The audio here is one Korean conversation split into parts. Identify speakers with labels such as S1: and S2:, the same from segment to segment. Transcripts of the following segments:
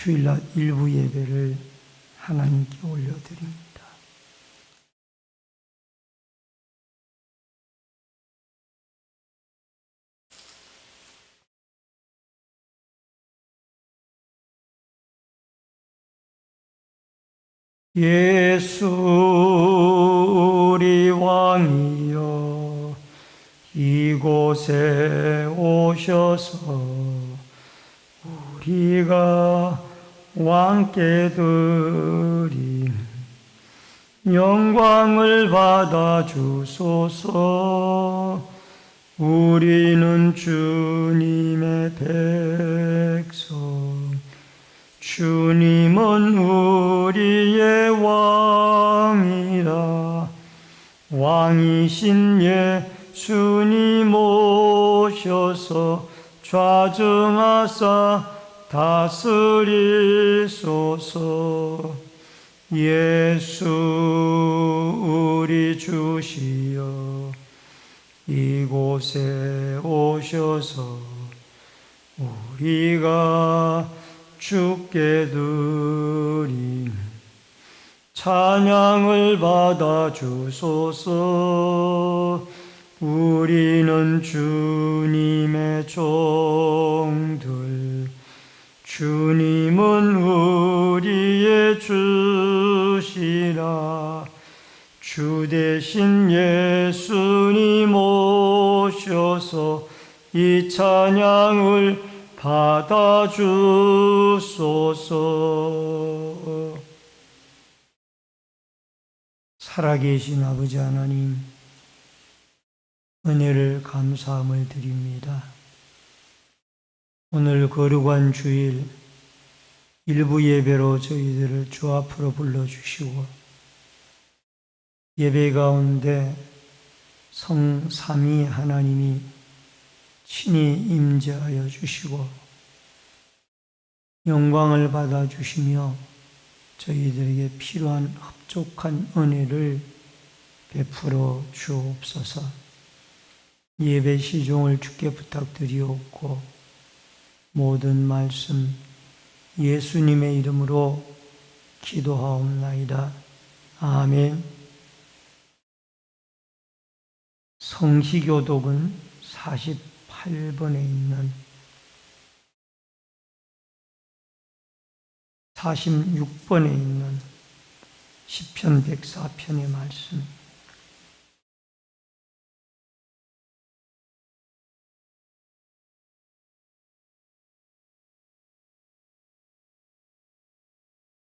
S1: 주일날 일부 예배를 하나님께 올려드립니다. 예수 우리 왕이여 이곳에 오셔서 우리가 왕께 드린 영광을 받아 주소서. 우리는 주님의 백성, 주님은 우리의 왕이라. 왕이신 예수님 오셔서 좌정하사 다스리소서. 예수 우리 주시여 이곳에 오셔서 우리가 주께 드린 찬양을 받아 주소서. 우리는 주님의 종들, 주님은 우리의 주시라. 주 대신 예수님 오셔서 이 찬양을 받아 주소서. 살아계신 아버지 하나님, 은혜를 감사함을 드립니다. 오늘 거룩한 주일 일부 예배로 저희들을 주 앞으로 불러주시고 예배 가운데 성삼위 하나님이 친히 임재하여 주시고 영광을 받아주시며 저희들에게 필요한 흡족한 은혜를 베풀어 주옵소서. 예배 시종을 주께 부탁드리옵고 모든 말씀 예수님의 이름으로 기도하옵나이다. 아멘. 성시교독은 48번에 있는 46번에 있는 시편 104편의 말씀.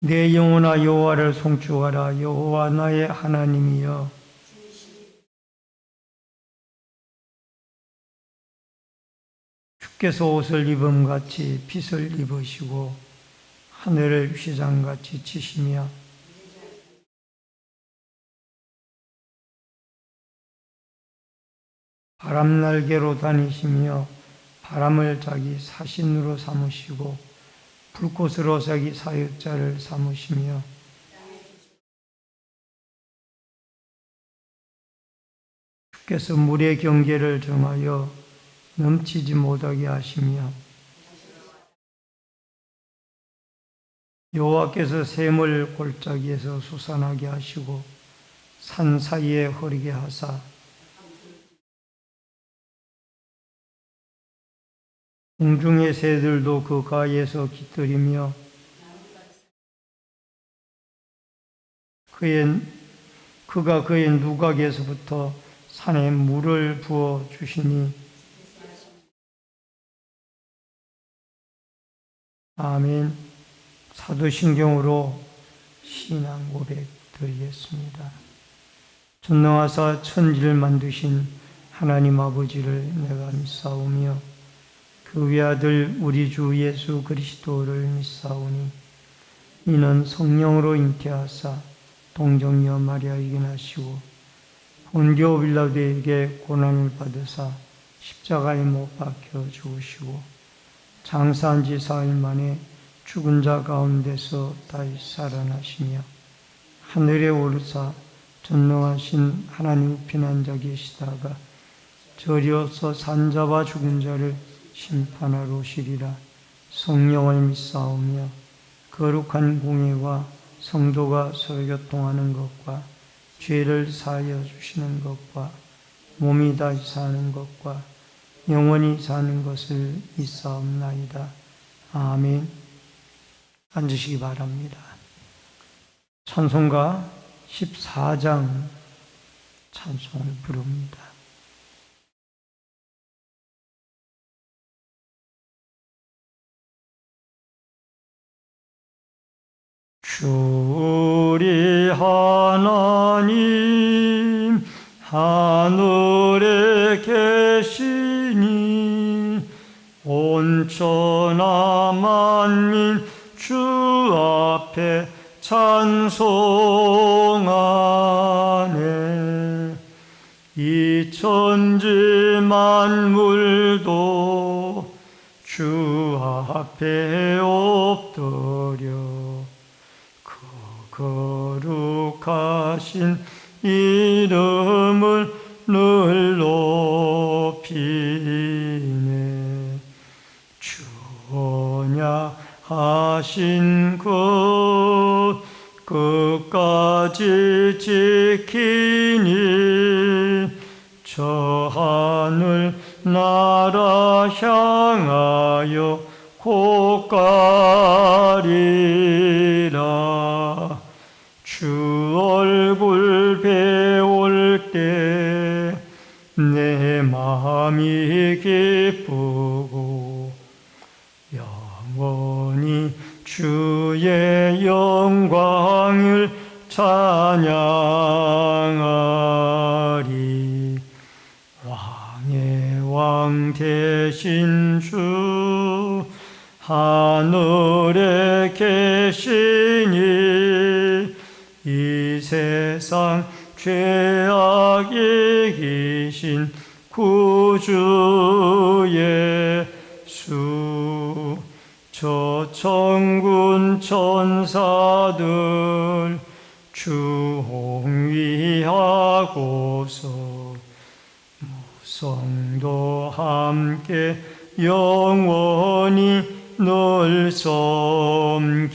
S1: 내 영혼아 여호와를 송축하라. 여호와 나의 하나님이여 주께서 옷을 입음같이 핏을 입으시고 하늘을 휘장같이 치시며 바람날개로 다니시며 바람을 자기 사신으로 삼으시고 불꽃으로 자기 사역자를 삼으시며 주께서 물의 경계를 정하여 넘치지 못하게 하시며 여호와께서 샘을 골짜기에서 솟아나게 하시고 산 사이에 흐르게 하사 공중의 새들도 그 가에서 깃들이며 그가 그의 누각에서부터 산에 물을 부어 주시니 아멘. 사도신경으로 신앙 고백 드리겠습니다. 전능하사 천지를 만드신 하나님 아버지를 내가 믿사오며 그 외아들 우리 주 예수 그리스도를 믿사오니 이는 성령으로 잉태하사 동정녀 마리아에게 나시고 본디오 빌라도에게 고난을 받으사 십자가에 못 박혀 죽으시고 장사한 지 사흘 만에 죽은 자 가운데서 다시 살아나시며 하늘에 오르사 전능하신 하나님 우편 앉아 계시다가 저리어서 산자와 죽은 자를 심판하러 오시리라. 성령을 믿사오며 거룩한 공예와 성도가 서로 교통하는 것과 죄를 사하여 주시는 것과 몸이 다시 사는 것과 영원히 사는 것을 믿사옵나이다. 아멘. 앉으시기 바랍니다. 찬송가 14장 찬송을 부릅니다. 주 우리 하나님 하늘에 계시니 온 천하 만민 주 앞에 찬송하네. 이 천지 만물도 주 앞에 엎드려 거룩하신 이름을 늘 높이네. 주 언약하신 것 끝까지 지키니 저 하늘 나라 향하여 곧 가리라. 주 얼굴 배울 때 내 마음이 기쁘고 영원히 주의 영광을 찬양하리. 왕의 왕 되신 주 하늘에 계시니 이 세상 죄악 이기신 구주 예수. 저 천군 천사들 주 홍위하고서 무성도 함께 영원히 늘 섬기네.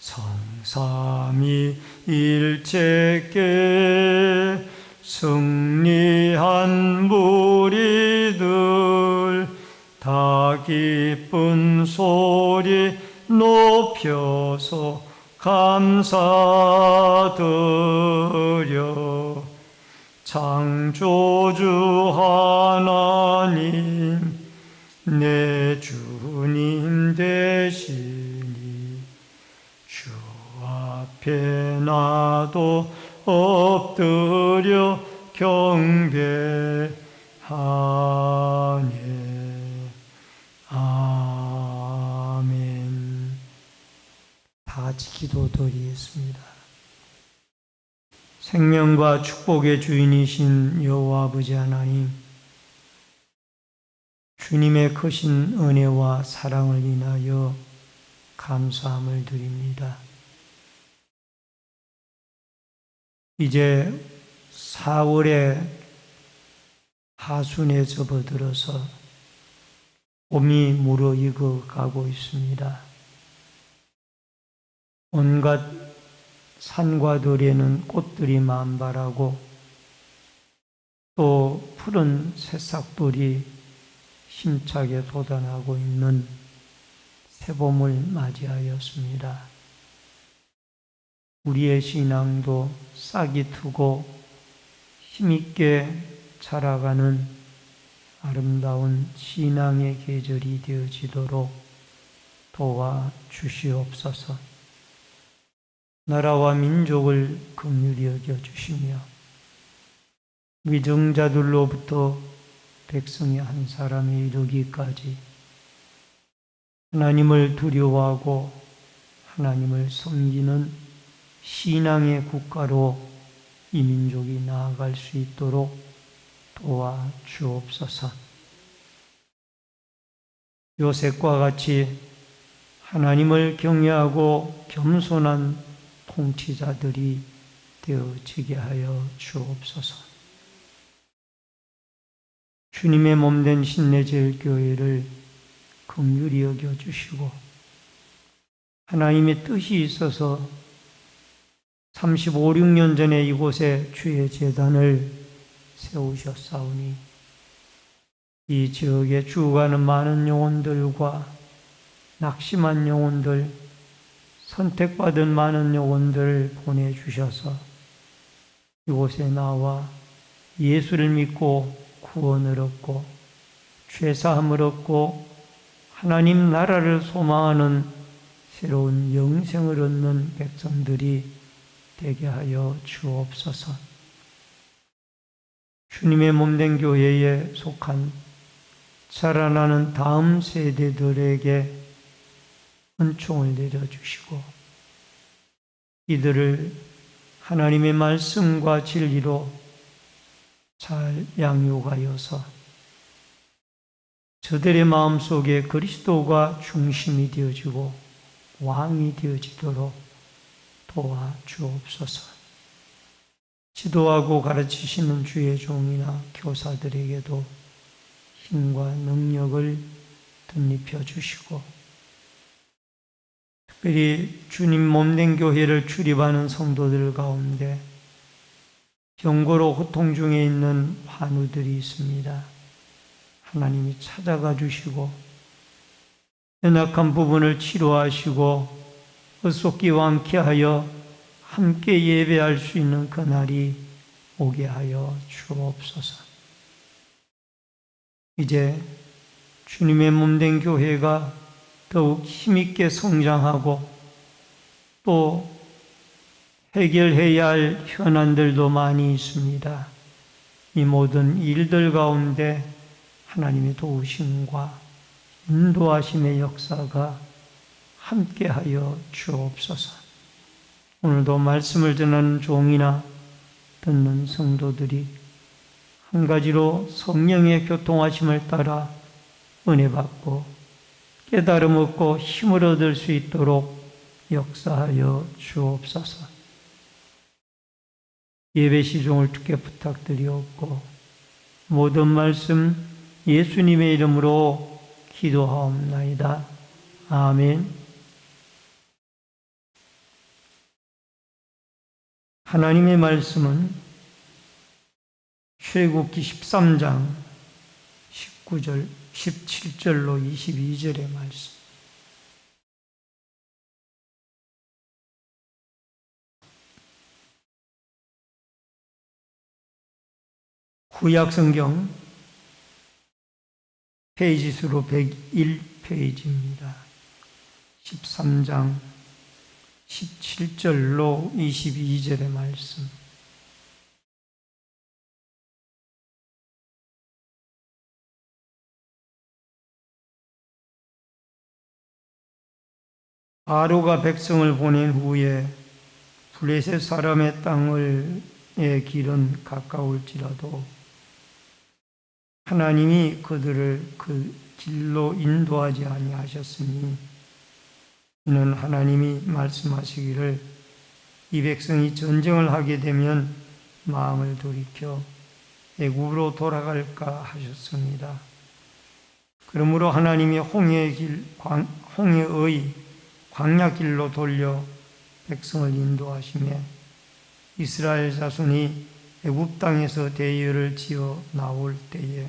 S1: 성삼위 일체께 승리한 무리들 다 기쁜 소리 높여서 감사드려. 창조주 하나님 내 주님 되시니 주 앞에 나도 엎드려 경배하네. 아멘. 다 같이 기도드리겠습니다. 생명과 축복의 주인이신 여호와 아버지 하나님, 주님의 크신 은혜와 사랑을 인하여 감사함을 드립니다. 이제 4월의 하순에 접어들어서 봄이 무르익어 가고 있습니다. 온갖 산과 들에는 꽃들이 만발하고 또 푸른 새싹들이 힘차게 돋아나고 있는 새봄을 맞이하였습니다. 우리의 신앙도 싹이 트고 힘있게 자라가는 아름다운 신앙의 계절이 되어지도록 도와주시옵소서. 나라와 민족을 긍휼히 여겨주시며 위정자들로부터 백성이 한 사람에 이르기까지 하나님을 두려워하고 하나님을 섬기는 신앙의 국가로 이 민족이 나아갈 수 있도록 도와주옵소서. 요셉과 같이 하나님을 경외하고 겸손한 통치자들이 되어지게 하여 주옵소서. 주님의 몸된 신내제일교회를 긍휼히 여겨주시고 하나님의 뜻이 있어서 35, 6년 전에 이곳에 주의 제단을 세우셨사오니 이 지역에 죽어가는 많은 영혼들과 낙심한 영혼들, 선택받은 많은 영혼들을 보내주셔서 이곳에 나와 예수를 믿고 구원을 얻고 죄사함을 얻고 하나님 나라를 소망하는 새로운 영생을 얻는 백성들이 되게 하여 주옵소서. 주님의 몸된 교회에 속한 자라나는 다음 세대들에게 은총을 내려주시고 이들을 하나님의 말씀과 진리로 잘 양육하여서 저들의 마음속에 그리스도가 중심이 되어지고 왕이 되어지도록 도와주옵소서. 지도하고 가르치시는 주의 종이나 교사들에게도 힘과 능력을 덧입혀 주시고 특별히 주님 몸된 교회를 출입하는 성도들 가운데 병고로 고통 중에 있는 환우들이 있습니다. 하나님이 찾아가 주시고 연약한 부분을 치료하시고 의속기와 함께하여 함께 예배할 수 있는 그날이 오게 하여 주옵소서. 이제 주님의 몸된 교회가 더욱 힘있게 성장하고 또 해결해야 할 현안들도 많이 있습니다. 이 모든 일들 가운데 하나님의 도우심과 인도하심의 역사가 함께하여 주옵소서. 오늘도 말씀을 전하는 종이나 듣는 성도들이 한 가지로 성령의 교통하심을 따라 은혜 받고 깨달음 얻고 힘을 얻을 수 있도록 역사하여 주옵소서. 예배 시종을 주께 부탁드리옵고 모든 말씀 예수님의 이름으로 기도하옵나이다. 아멘. 하나님의 말씀은 출애굽기 13장 19절, 17절로 22절의 말씀. 구약성경 페이지 수로 101페이지입니다. 13장 17절로 22절의 말씀. 바로가 백성을 보낸 후에 블레셋 사람의 땅의 길은 가까울지라도 하나님이 그들을 그 길로 인도하지 아니하셨으니 이는 하나님이 말씀하시기를 이 백성이 전쟁을 하게 되면 마음을 돌이켜 애굽으로 돌아갈까 하셨습니다. 그러므로 하나님이 홍해의 광야길로 돌려 백성을 인도하시며 이스라엘 자손이 애굽 땅에서 대열을 지어 나올 때에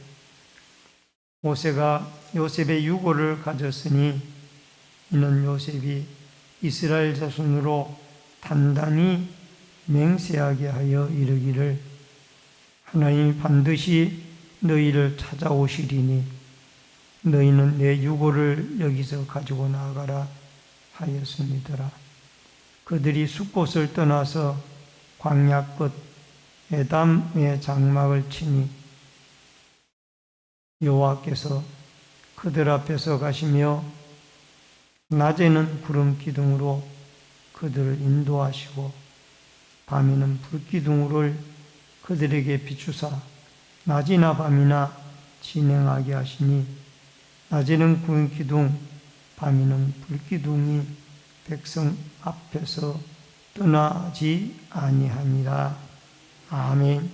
S1: 모세가 요셉의 유고를 가졌으니 이는 요셉이 이스라엘 자손으로 단단히 맹세하게 하여 이르기를 하나님이 반드시 너희를 찾아오시리니 너희는 내 유고를 여기서 가지고 나가라 하였습니다라. 그들이 숫곳을 떠나서 광야 끝 에담의 장막을 치니 여호와께서 그들 앞에서 가시며 낮에는 구름 기둥으로 그들을 인도하시고 밤에는 불 기둥을 그들에게 비추사 낮이나 밤이나 진행하게 하시니 낮에는 구름 기둥 밤에는 불 기둥이 백성 앞에서 떠나지 아니하니라. 아멘.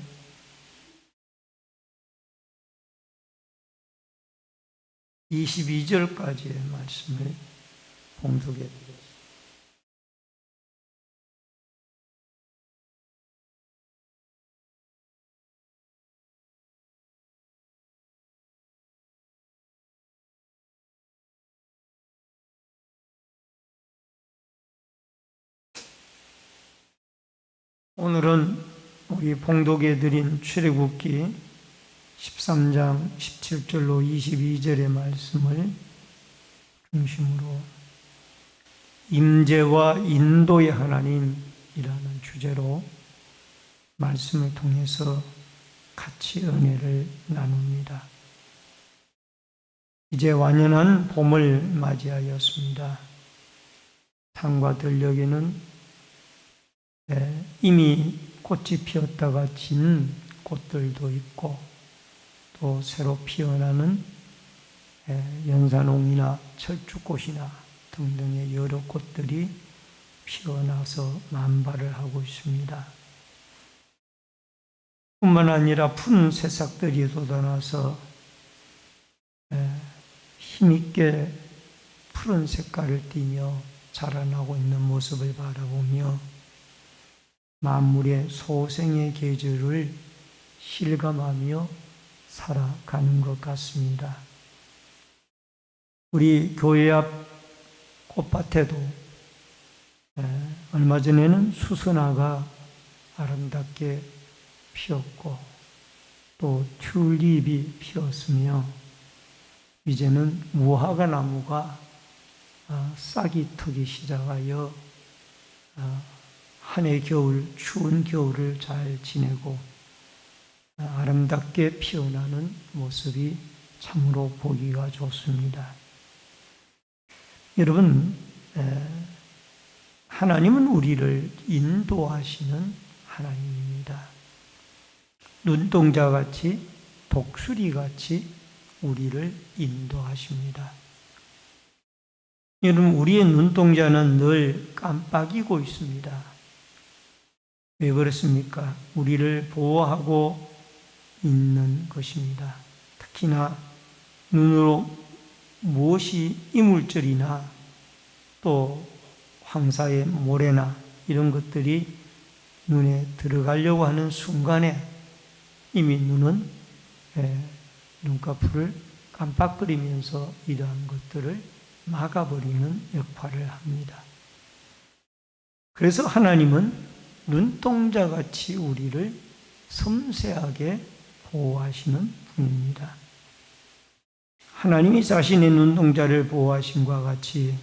S1: 22절까지의 말씀을 봉독해 드렸습니다. 오늘은 우리 봉독해 드린 출애굽기 13장 17절로 22절의 말씀을 중심으로 임재와 인도의 하나님이라는 주제로 말씀을 통해서 같이 은혜를 나눕니다. 이제 완연한 봄을 맞이하였습니다. 산과 들녘에는 이미 꽃이 피었다가 진 꽃들도 있고 또 새로 피어나는 연산홍이나 철쭉꽃이나 등등의 여러 꽃들이 피어나서 만발을 하고 있습니다. 뿐만 아니라 푸른 새싹들이 돋아나서 힘있게 푸른 색깔을 띠며 자라나고 있는 모습을 바라보며 만물의 소생의 계절을 실감하며 살아가는 것 같습니다. 우리 교회 앞 꽃밭에도 얼마 전에는 수선화가 아름답게 피었고 또 튤립이 피었으며 이제는 무화과 나무가 싹이 트기 시작하여 한 해 겨울, 추운 겨울을 잘 지내고 아름답게 피어나는 모습이 참으로 보기가 좋습니다. 여러분, 하나님은 우리를 인도하시는 하나님입니다. 눈동자같이 독수리같이 우리를 인도하십니다. 여러분, 우리의 눈동자는 늘 깜빡이고 있습니다. 왜 그렇습니까? 우리를 보호하고 있는 것입니다. 특히나 눈으로 무엇이 이물질이나 또 황사의 모래나 이런 것들이 눈에 들어가려고 하는 순간에 이미 눈은 눈꺼풀을 깜빡거리면서 이러한 것들을 막아버리는 역할을 합니다. 그래서 하나님은 눈동자같이 우리를 섬세하게 보호하시는 분입니다. 하나님이 자신의 눈동자를 보호하심과 같이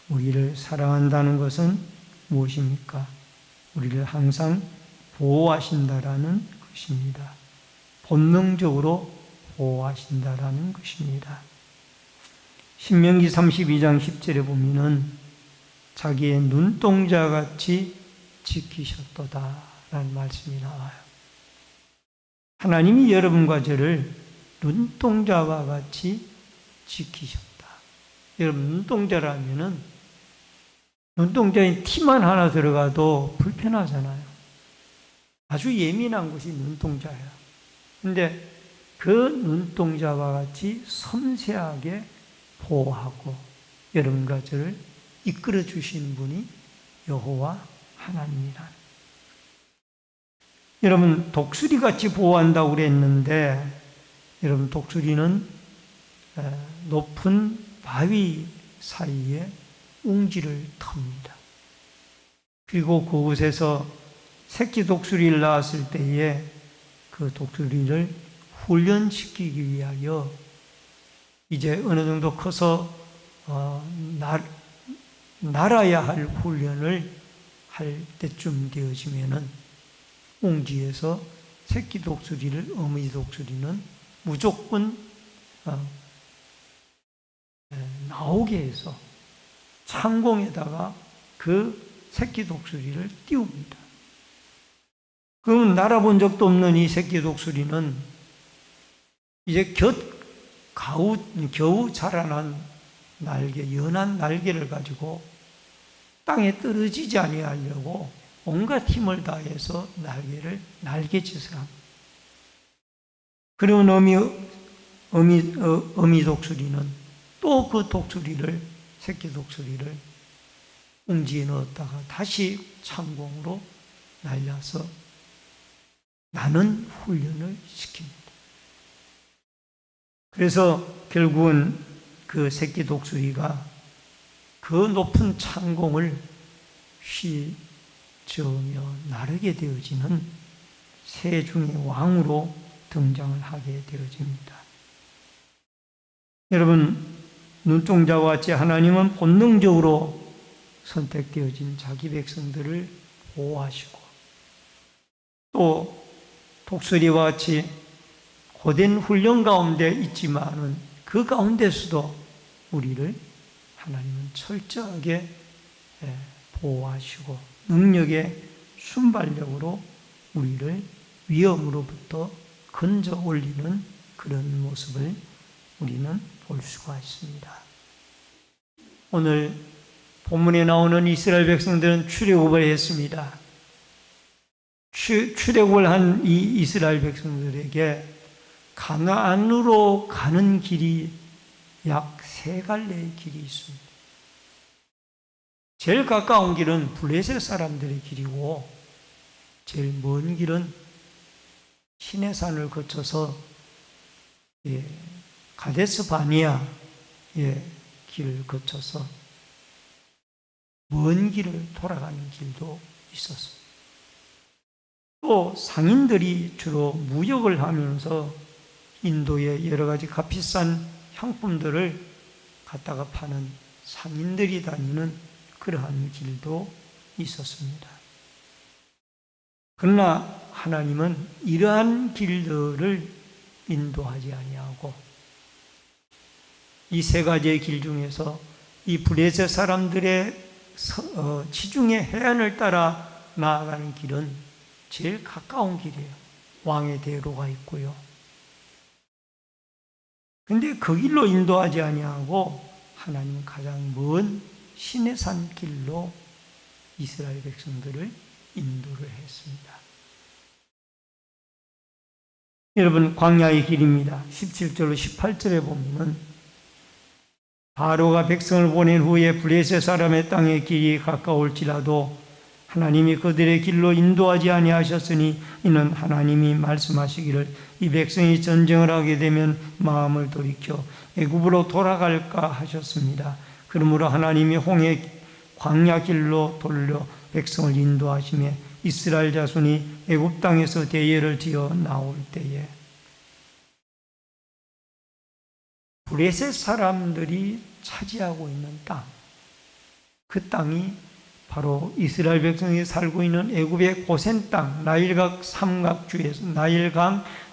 S1: 우리를 사랑한다는 것은 무엇입니까? 우리를 항상 보호하신다라는 것입니다. 본능적으로 보호하신다라는 것입니다. 신명기 32장 10절에 보면은 자기의 눈동자같이 지키셨도다라는 말씀이 나와요. 하나님이 여러분과 저를 눈동자와 같이 지키셨다. 여러분, 눈동자라면은 눈동자에 티만 하나 들어가도 불편하잖아요. 아주 예민한 것이 눈동자예요. 근데 그 눈동자와 같이 섬세하게 보호하고 여러분과 저를 이끌어 주신 분이 여호와 하나님이란. 여러분, 독수리같이 보호한다고 그랬는데 여러분, 독수리는 높은 바위 사이에 웅지를 텄니다. 그리고 그곳에서 새끼 독수리를 낳았을 때에 그 독수리를 훈련시키기 위하여 이제 어느 정도 커서 날아야 할 훈련을 할 때쯤 되어지면은 웅지에서 새끼 독수리를 어머니 독수리는 무조건 나오게 해서 창공에다가 그 새끼 독수리를 띄웁니다. 그러면 날아본 적도 없는 이 새끼 독수리는 이제 겨우 자라난 날개, 연한 날개를 가지고 땅에 떨어지지 아니하려고 온갖 힘을 다해서 날개짓을 합니다. 그러면 어미 독수리는 또 그 새끼 독수리를 웅지에 넣었다가 다시 창공으로 날려서 나는 훈련을 시킵니다. 그래서 결국은 그 새끼 독수리가 그 높은 창공을 휘저으며 나르게 되어지는 새 중의 왕으로 등장을 하게 되어집니다. 여러분, 눈동자와 같이 하나님은 본능적으로 선택되어진 자기 백성들을 보호하시고 또 독수리와 같이 고된 훈련 가운데 있지만은 그 가운데서도 우리를 하나님은 철저하게 보호하시고 능력의 순발력으로 우리를 위험으로부터 건져 올리는 그런 모습을 우리는 볼 수가 있습니다. 오늘 본문에 나오는 이스라엘 백성들은 출애굽을 했습니다. 출애굽을 한 이 이스라엘 백성들에게 가나안으로 가는 길이 약 3갈래의 길이 있습니다. 제일 가까운 길은 블레셋 사람들의 길이고 제일 먼 길은 시내산을 거쳐서 가데스 바니아의 길을 거쳐서 먼 길을 돌아가는 길도 있었습니다. 또 상인들이 주로 무역을 하면서 인도의 여러 가지 값비싼 향품들을 갖다가 파는 상인들이 다니는 그러한 길도 있었습니다. 그러나 하나님은 이러한 길들을 인도하지 아니하고 이 3가지의 길 중에서 이 블레셋 사람들의 지중해 해안을 따라 나아가는 길은 제일 가까운 길이에요. 왕의 대로가 있고요. 그런데 그 길로 인도하지 아니하고 하나님은 가장 먼 시내산 길로 이스라엘 백성들을 인도를 했습니다. 여러분, 광야의 길입니다. 17절로 18절에 보면은 바로가 백성을 보낸 후에 블레셋 사람의 땅의 길이 가까울지라도 하나님이 그들의 길로 인도하지 아니하셨으니 이는 하나님이 말씀하시기를 이 백성이 전쟁을 하게 되면 마음을 돌이켜 애굽으로 돌아갈까 하셨습니다. 그러므로 하나님이 홍해 광야 길로 돌려 백성을 인도하시며 이스라엘 자손이 애굽 땅에서 대예를 지어 나올 때에 블레셋 사람들이 차지하고 있는 땅, 그 땅이 바로 이스라엘 백성이 살고 있는 애굽의 고센 땅, 나일강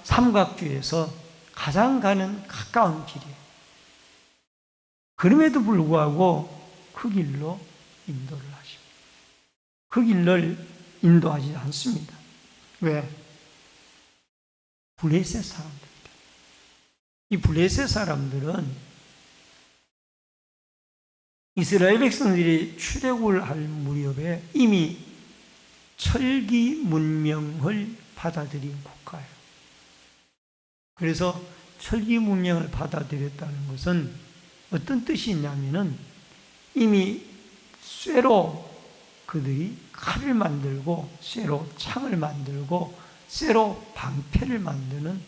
S1: 삼각주에서 가장 가까운 길이에요. 그럼에도 불구하고 그 길로 인도를 하십니다. 그 길을 인도하지 않습니다. 왜? 블레셋 사람들. 이 블레셋 사람들은 이스라엘 백성들이 출애굽을 할 무렵에 이미 철기 문명을 받아들인 국가예요. 그래서 철기 문명을 받아들였다는 것은 어떤 뜻이 있냐면은 이미 쇠로 그들이 칼을 만들고 쇠로 창을 만들고 쇠로 방패를 만드는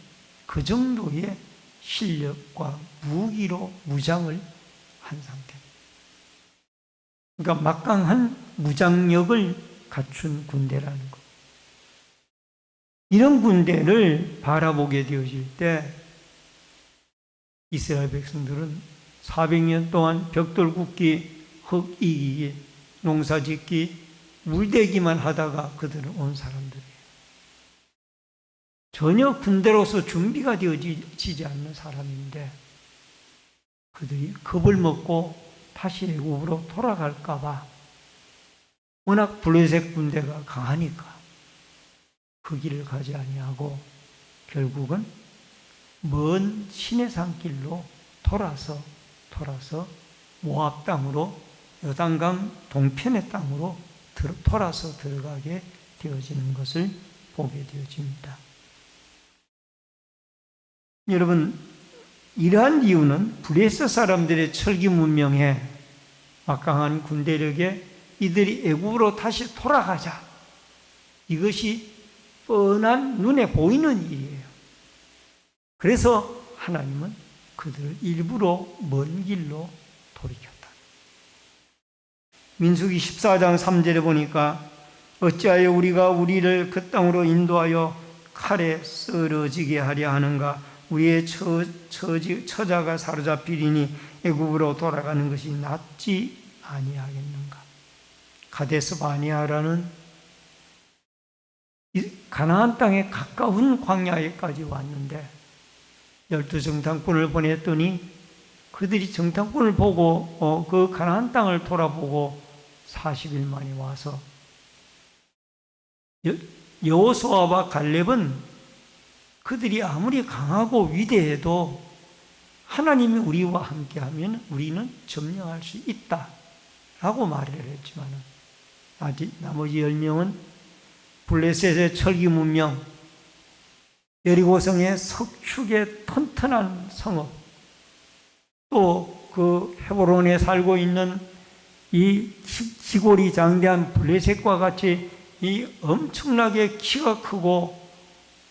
S1: 그 정도의 실력과 무기로 무장을 한 상태입니다. 그러니까 막강한 무장력을 갖춘 군대라는 것. 이런 군대를 바라보게 되어질 때 이스라엘 백성들은 400년 동안 벽돌 굽기, 흙 이기기, 농사 짓기, 물대기만 하다가 그들은 온 사람들이에요. 전혀 군대로서 준비가 되어지지 않는 사람인데 그들이 겁을 먹고 다시 애굽으로 돌아갈까 봐 워낙 블레셋 군대가 강하니까 그 길을 가지 아니하고 결국은 먼 시내산 길로 돌아서 모압 땅으로 요단강 동편의 땅으로 돌아서 들어가게 되어지는 것을 보게 되어집니다. 여러분, 이러한 이유는 블레셋 사람들의 철기 문명에 막강한 군대력에 이들이 애굽으로 다시 돌아가자. 이것이 뻔한 눈에 보이는 일이에요. 그래서 하나님은 그들을 일부러 먼 길로 돌이켰다. 민수기 14장 3절에 보니까 어찌하여 우리가 우리를 그 땅으로 인도하여 칼에 쓰러지게 하려 하는가? 우리의 처자가 사로잡히리니 애굽으로 돌아가는 것이 낫지 아니하겠는가? 가데스 바네아라는 가나안 땅에 가까운 광야에까지 왔는데 12정탐꾼을 보냈더니 그들이 정탐꾼을 보고 그 가나안 땅을 돌아보고 40일 만에 와서 여호수아와 갈렙은 그들이 아무리 강하고 위대해도 하나님이 우리와 함께하면 우리는 점령할 수 있다 라고 말을 했지만 아직 나머지 10명은 블레셋의 철기 문명, 여리고성의 석축의 튼튼한 성읍, 또 그 헤브론에 살고 있는 이 지골이 장대한 블레셋과 같이 이 엄청나게 키가 크고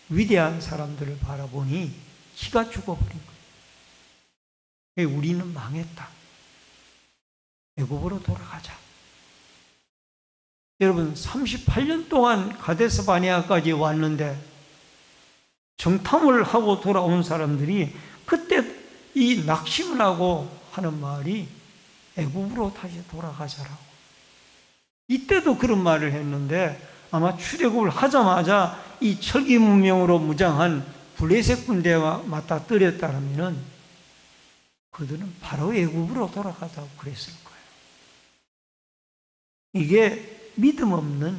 S1: 위대한 사람들을 바라보니 키가 죽어버린 거예요. 우리는 망했다. 애굽으로 돌아가자. 여러분 38년 동안 가데스 바네아까지 왔는데 정탐을 하고 돌아온 사람들이 그때 이 낙심을 하고 하는 말이 애굽으로 다시 돌아가자라고. 이때도 그런 말을 했는데 아마 출애굽을 하자마자 이 철기 문명으로 무장한 블레셋 군대와 맞닥뜨렸다면 그들은 바로 애굽으로 돌아가자고 그랬을 거예요. 이게 믿음 없는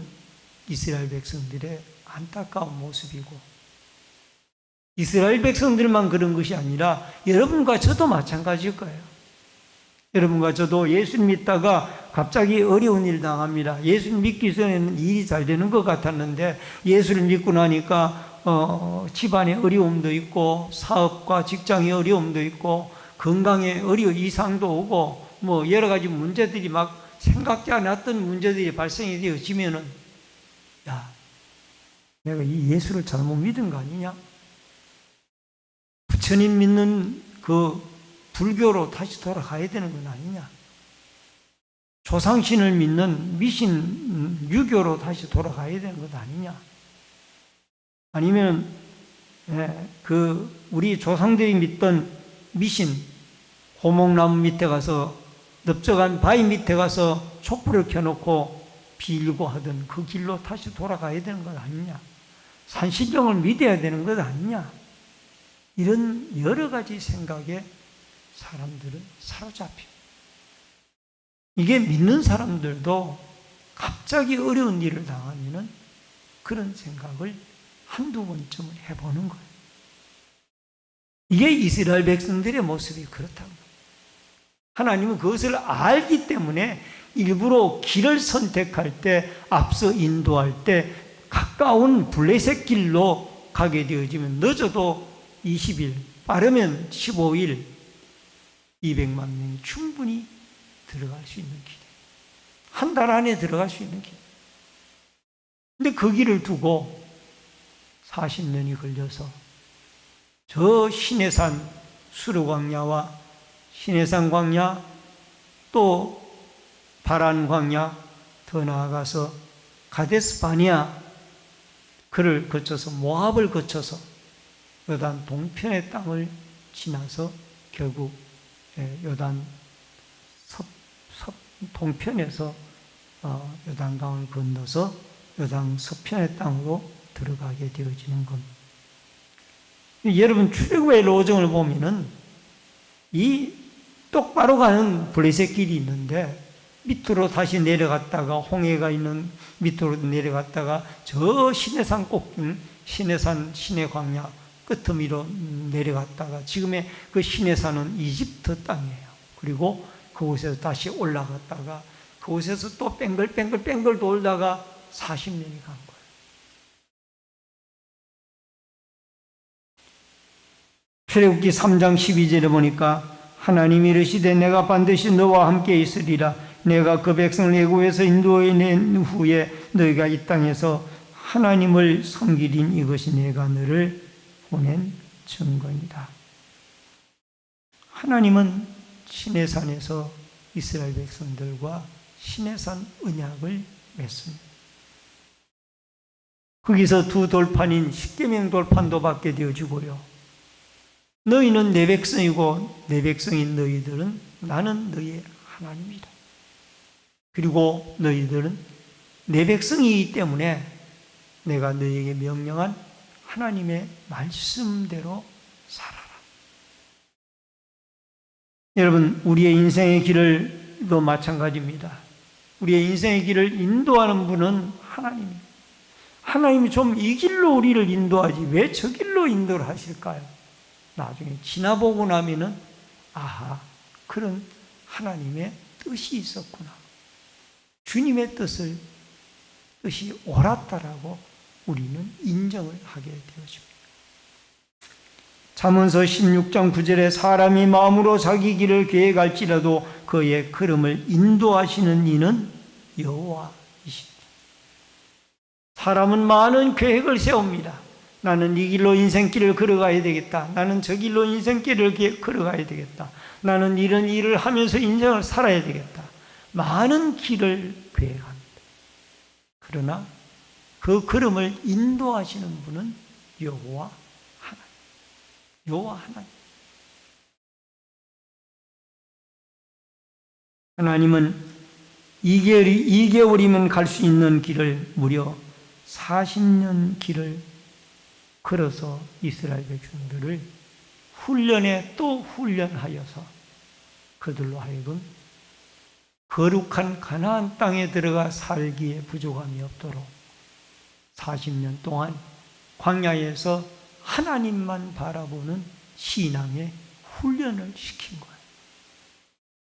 S1: 이스라엘 백성들의 안타까운 모습이고, 이스라엘 백성들만 그런 것이 아니라 여러분과 저도 마찬가지일 거예요. 여러분과 저도 예수를 믿다가 갑자기 어려운 일 당합니다. 예수를 믿기 전에는 일이 잘 되는 것 같았는데 예수를 믿고 나니까 집안에 어려움도 있고 사업과 직장에 어려움도 있고 건강에 이상도 오고 뭐 여러 가지 문제들이 막 생각지 않았던 문제들이 발생이 되어지면은 야, 내가 이 예수를 잘못 믿은 거 아니냐? 부처님 믿는 그 불교로 다시 돌아가야 되는 건 아니냐? 조상신을 믿는 미신 유교로 다시 돌아가야 되는 것 아니냐? 아니면 우리 조상들이 믿던 미신 고목나무 밑에 가서 넓적한 바위 밑에 가서 촛불을 켜놓고 빌고 하던 그 길로 다시 돌아가야 되는 것 아니냐? 산신령을 믿어야 되는 것 아니냐? 이런 여러 가지 생각에 사람들은 사로잡혀. 이게 믿는 사람들도 갑자기 어려운 일을 당하면 그런 생각을 한두 번쯤은 해보는 거예요. 이게 이스라엘 백성들의 모습이 그렇다고. 하나님은 그것을 알기 때문에 일부러 길을 선택할 때, 앞서 인도할 때 가까운 블레셋 길로 가게 되어지면 늦어도 20일, 빠르면 15일, 200만 명이 충분히 들어갈 수 있는 길. 한 달 안에 들어갈 수 있는 길. 근데 그 길을 두고 40년이 걸려서 저 시내산 수르광야와 시내산 광야, 또 바란 광야, 더 나아가서 가데스 바네아, 그를 거쳐서 모압을 거쳐서 요단 동편의 땅을 지나서 결국 요단 동편에서 요단강을 건너서 요단 서편의 땅으로 들어가게 되어지는 겁니다. 여러분 출애굽의 로정을 보면은 이 똑바로 가는 블레셋 길이 있는데 밑으로 다시 내려갔다가 홍해가 있는 밑으로 내려갔다가 저 시내산 꼭길, 시내산 시내광야 끄트미로 내려갔다가 지금의 그 시내산은 이집트 땅이에요. 그리고 그곳에서 다시 올라갔다가 그곳에서 또 뺑글 돌다가 40년이 간 거예요. 출애굽기 3장 12절에 보니까 하나님이 이르시되 내가 반드시 너와 함께 있으리라. 내가 그 백성을 애굽에서 인도해낸 후에 너희가 이 땅에서 하나님을 섬기린 이것이 내가 너를 보낸 증거이다. 하나님은 시내산에서 이스라엘 백성들과 시내산 언약을 맺습니다. 거기서 두 돌판인 십계명 돌판도 받게 되어지고요. 너희는 내 백성이고 내 백성인 너희들은 나는 너희의 하나님이다. 그리고 너희들은 내 백성이기 때문에 내가 너희에게 명령한 하나님의 말씀대로 살아라. 여러분, 우리의 인생의 길도 마찬가지입니다. 우리의 인생의 길을 인도하는 분은 하나님입니다. 하나님이 좀 이 길로 우리를 인도하지 왜 저 길로 인도를 하실까요? 나중에 지나보고 나면은 아하, 그런 하나님의 뜻이 있었구나. 주님의 뜻이 옳았다라고 우리는 인정을 하게 되어집니다. 잠언서 16장 9절에 사람이 마음으로 자기 길을 계획할지라도 그의 걸음을 인도하시는 이는 여호와이시다. 사람은 많은 계획을 세웁니다. 나는 이 길로 인생길을 걸어가야 되겠다. 나는 저 길로 인생길을 걸어가야 되겠다. 나는 이런 일을 하면서 인생을 살아야 되겠다. 많은 길을 계획합니다. 그러나 그 걸음을 인도하시는 분은 여호와 하나님. 여호와 하나님. 하나님은 2개월이면 갈 수 있는 길을 무려 40년 길을 걸어서 이스라엘 백성들을 훈련에 또 훈련하여서 그들로 하여금 거룩한 가나안 땅에 들어가 살기에 부족함이 없도록 40년 동안 광야에서 하나님만 바라보는 신앙의 훈련을 시킨 거예요.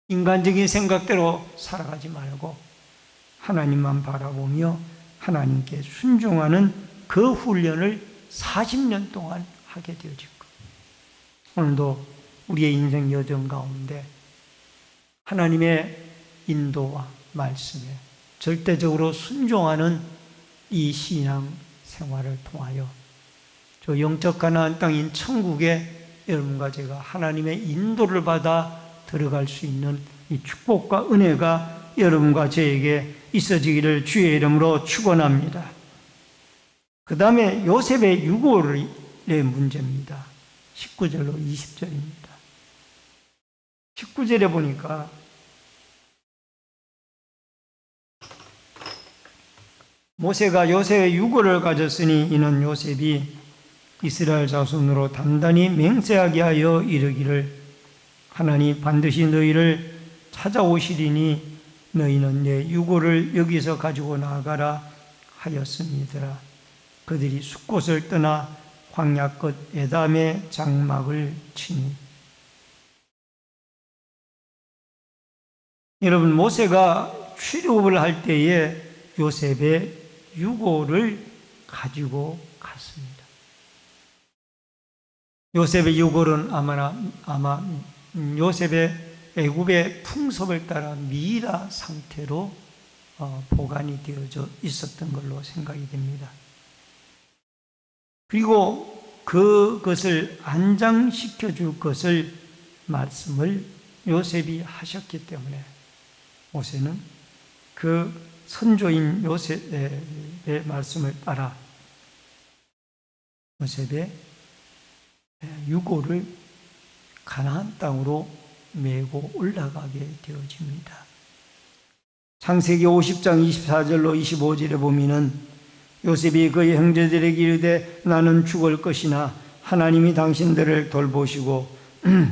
S1: 인간적인 생각대로 살아가지 말고 하나님만 바라보며 하나님께 순종하는 그 훈련을 40년 동안 하게 되어질 거예요. 오늘도 우리의 인생 여정 가운데 하나님의 인도와 말씀에 절대적으로 순종하는 이 신앙 생활을 통하여 저 영적 가나안 땅인 천국에 여러분과 제가 하나님의 인도를 받아 들어갈 수 있는 이 축복과 은혜가 여러분과 저에게 있어지기를 주의 이름으로 축원합니다. 그 다음에 요셉의 유골의 문제입니다. 19절로 20절입니다. 19절에 보니까 모세가 요셉의 유골을 가졌으니 이는 요셉이 이스라엘 자손으로 단단히 맹세하게 하여 이르기를 하나님 반드시 너희를 찾아오시리니 너희는 내 유골을 여기서 가지고 나가라 하였음이더라. 그들이 숫곳을 떠나 광야 끝 에담의 장막을 치니. 여러분, 모세가 출애굽을 할 때에 요셉의 유골을 가지고 갔습니다. 요셉의 유골은 아마 요셉의 애굽의 풍습을 따라 미라 상태로 보관이 되어져 있었던 걸로 생각이 됩니다. 그리고 그것을 안장시켜 줄 것을 말씀을 요셉이 하셨기 때문에 모세는 그 선조인 요셉의 말씀을 따라 요셉의 유골을 가나안 땅으로 메고 올라가게 되어집니다. 창세기 50장 24절로 25절에 보면은 요셉이 그의 형제들에게 이르되 나는 죽을 것이나 하나님이 당신들을 돌보시고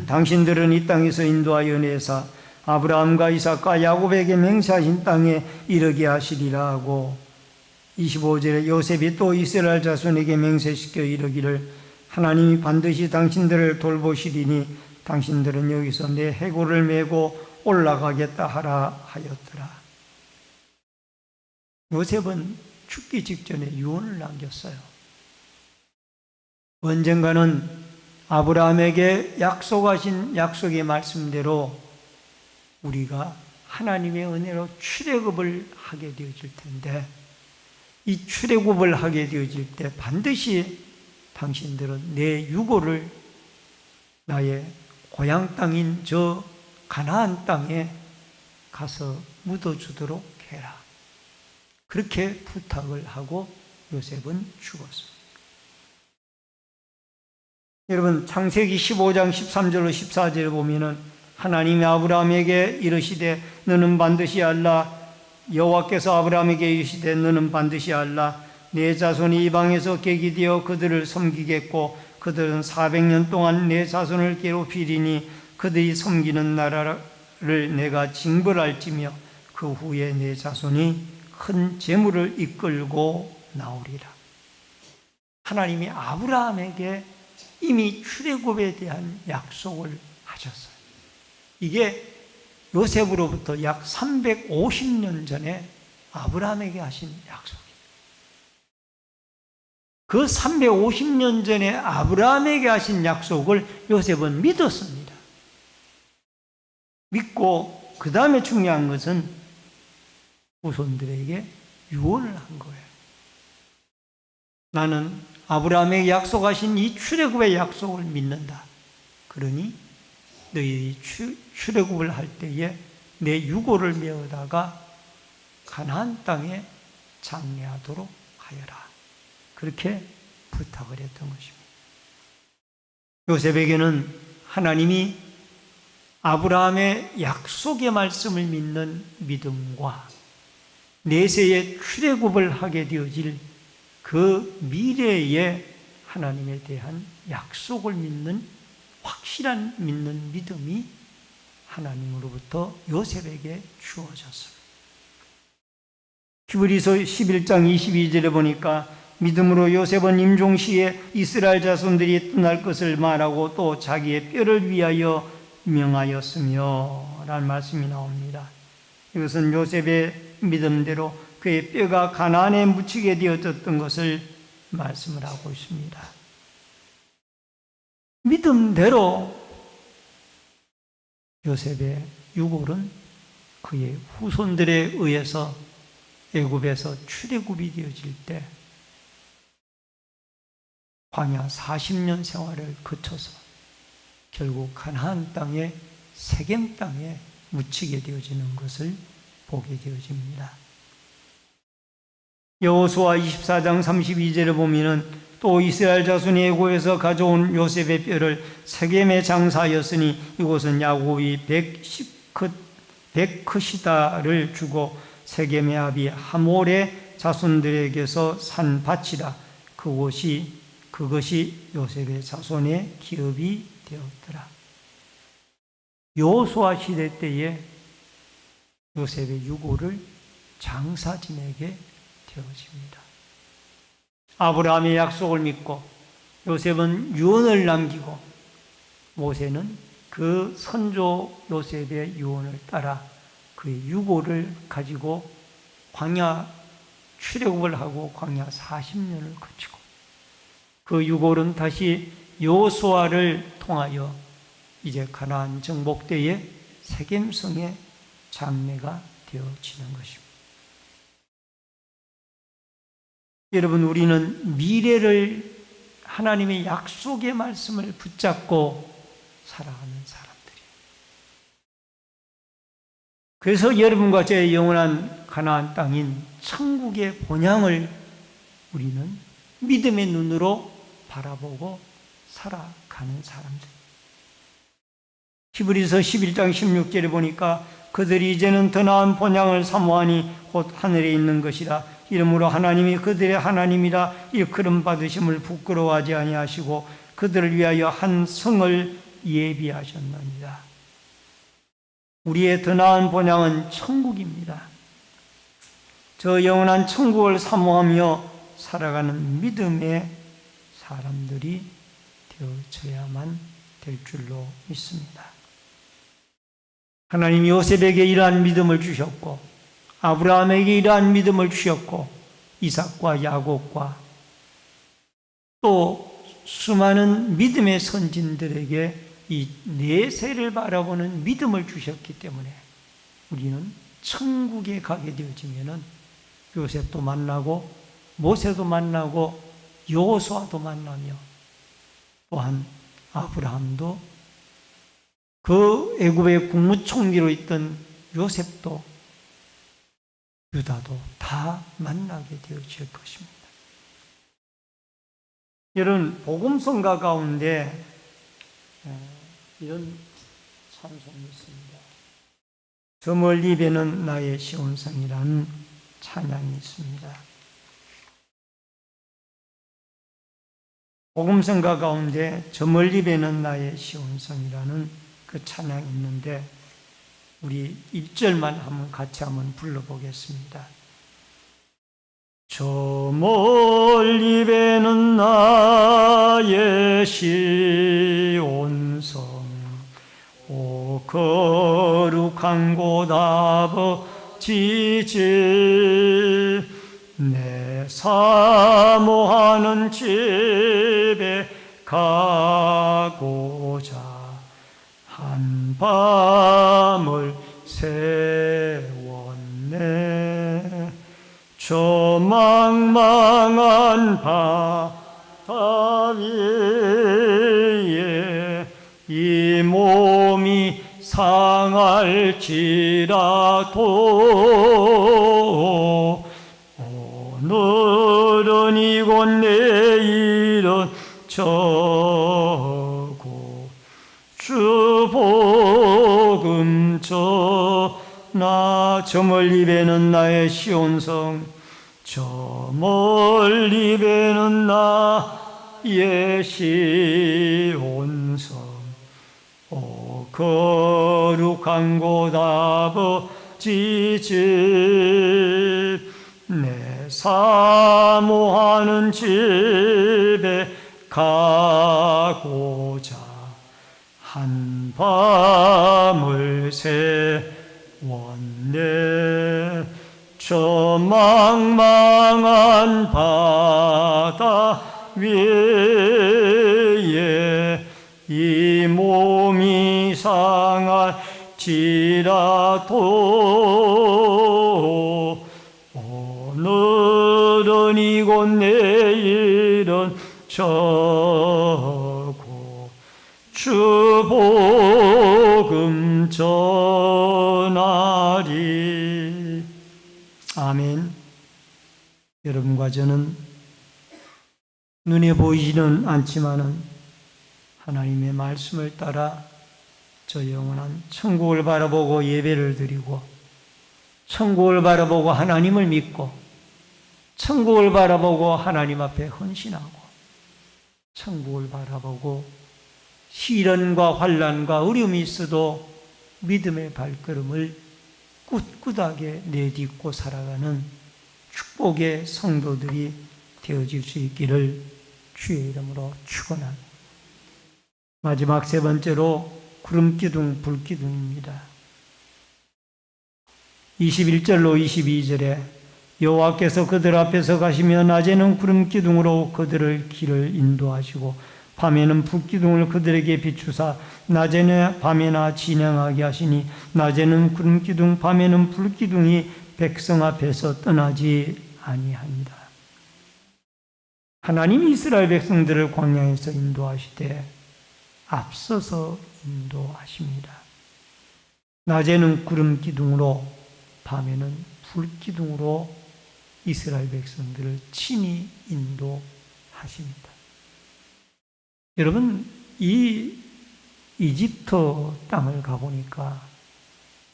S1: 당신들은 이 땅에서 인도하여 내사 아브라함과 이삭과 야곱에게 맹세하신 땅에 이르게 하시리라 하고 25절에 요셉이 또 이스라엘 자손에게 맹세시켜 이르기를 하나님이 반드시 당신들을 돌보시리니 당신들은 여기서 내 해골을 메고 올라가겠다 하라 하였더라. 요셉은 죽기 직전에 유언을 남겼어요. 언젠가는 아브라함에게 약속하신 약속의 말씀대로 우리가 하나님의 은혜로 출애굽을 하게 되어질 텐데, 이 출애굽을 하게 되어질 때 반드시 당신들은 내 유고를 나의 고향 땅인 저 가나안 땅에 가서 묻어주도록 해라. 그렇게 부탁을 하고 요셉은 죽었습니다. 여러분, 창세기 15장 13절로 14절을 보면은 하나님이 아브라함에게 이르시되 너는 반드시 알라, 여호와께서 아브라함에게 이르시되 너는 반드시 알라, 내 자손이 이방에서 객이 되어 그들을 섬기겠고 그들은 400년 동안 내 자손을 괴롭히리니 그들이 섬기는 나라를 내가 징벌할지며 그 후에 내 자손이 큰 재물을 이끌고 나오리라. 하나님이 아브라함에게 이미 출애굽에 대한 약속을 하셨어요. 이게 요셉으로부터 약 350년 전에 아브라함에게 하신 약속이에요. 그 350년 전에 아브라함에게 하신 약속을 요셉은 믿었습니다. 믿고 그 다음에 중요한 것은 후손들에게 유언을 한 거예요. 나는 아브라함에게 약속하신 이 출애굽의 약속을 믿는다. 그러니 너희 출애굽을 할 때에 내 유고를 메어다가 가나안 땅에 장례하도록 하여라. 그렇게 부탁을 했던 것입니다. 요셉에게는 하나님이 아브라함의 약속의 말씀을 믿는 믿음과 내세에 출애굽을 하게 되어질 그 미래에 하나님에 대한 약속을 믿는 확실한 믿는 믿음이 하나님으로부터 요셉에게 주어졌습니다. 히브리서 11장 22절에 보니까 믿음으로 요셉은 임종시에 이스라엘 자손들이 떠날 것을 말하고 또 자기의 뼈를 위하여 명하였으며 라는 말씀이 나옵니다. 이것은 요셉의 믿음대로 그의 뼈가 가나안에 묻히게 되어졌던 것을 말씀을 하고 있습니다. 믿음대로 요셉의 유골은 그의 후손들에 의해서 애굽에서 출애굽이 되어질 때 광야 40년 생활을 거쳐서 결국 가나안 땅에 세겜 땅에 묻히게 되어지는 것을 보게 되어집니다. 여호수아 24장 32절에 보면은 또 이스라엘 자손이 애굽에서 가져온 요셉의 뼈를 세겜에 장사하였으니 이곳은 야곱이 100크시다를 주고 세겜의 아비 하몰의 자손들에게서 산 밭이라. 그것이 요셉의 자손의 기업이 되었더라. 여호수아 시대 때에 요셉의 유고를 장사 지내게 되어집니다. 아브라함의 약속을 믿고 요셉은 유언을 남기고 모세는 그 선조 요셉의 유언을 따라 그의 유고를 가지고 광야 출애굽을 하고 광야 40년을 거치고 그 유골은 다시 여호수아를 통하여 이제 가나안 정복 때에 세겜성의 장례가 되어지는 것입니다. 여러분, 우리는 미래를 하나님의 약속의 말씀을 붙잡고 살아가는 사람들이에요. 그래서 여러분과 제 영원한 가나안 땅인 천국의 본향을 우리는 믿음의 눈으로 바라보고 살아가는 사람들. 히브리서 11장 16절에 보니까 그들이 이제는 더 나은 본향을 사모하니 곧 하늘에 있는 것이라. 이러므로 하나님이 그들의 하나님이라 일컬음 받으심을 부끄러워하지 아니하시고 그들을 위하여 한 성을 예비하셨느니라. 우리의 더 나은 본향은 천국입니다. 저 영원한 천국을 사모하며 살아가는 믿음의 사람들이 되어져야만 될 줄로 믿습니다. 하나님이 요셉에게 이러한 믿음을 주셨고 아브라함에게 이러한 믿음을 주셨고 이삭과 야곱과 또 수많은 믿음의 선진들에게 이 내세를 바라보는 믿음을 주셨기 때문에 우리는 천국에 가게 되어지면은 요셉도 만나고 모세도 만나고 여호수아도 만나며 또한 아브라함도 그 애굽의 국무총리로 있던 요셉도 유다도 다 만나게 되어질 것입니다. 여러분, 복음성가 가운데 이런 찬송이 있습니다. 저 멀리 배는 나의 시온성이라는 찬양이 있습니다. 복음성가 가운데 저 멀리 배는 나의 시온성이라는 그 찬양이 있는데 우리 1절만 한번 같이 한번 불러보겠습니다. 저 멀리 배는 나의 시온성 오 거룩한 곳 아버지 집 내 사모하는 집에 가고자 한 밤을 세웠네. 저 망망한 바다 위에 이 몸이 상할지라도 오늘은 이곳 내일은 저곳 주 복음 전하. 저 멀리 배는 나의 시온성 저 멀리 배는 나의 시온성 오 거룩한 곳 아버지 집 내 사모하는 집에 가고자 한 밤을 세웠네. 저 망망한 바다 위에 이 몸이 상할지라도 오늘은 이곳 내일은 저곳 주 복음 전하리. 아멘. 여러분과 저는 눈에 보이지는 않지만은 하나님의 말씀을 따라 저 영원한 천국을 바라보고 예배를 드리고 천국을 바라보고 하나님을 믿고 천국을 바라보고 하나님 앞에 헌신하고 천국을 바라보고 시련과 환난과 어려움이 있어도 믿음의 발걸음을 꿋꿋하게 내딛고 살아가는 축복의 성도들이 되어질 수 있기를 주의 이름으로 축원합니다. 마지막 세 번째로 구름기둥, 불기둥입니다. 21절로 22절에 여호와께서 그들 앞에서 가시며 낮에는 구름기둥으로 그들을 길을 인도하시고 밤에는 불기둥을 그들에게 비추사 낮에는 밤에나 진행하게 하시니 낮에는 구름기둥 밤에는 불기둥이 백성 앞에서 떠나지 아니합니다. 하나님이 이스라엘 백성들을 광야에서 인도하시되 앞서서 인도하십니다. 낮에는 구름기둥으로 밤에는 불기둥으로 이스라엘 백성들을 친히 인도하십니다. 여러분, 이 이집트 땅을 가보니까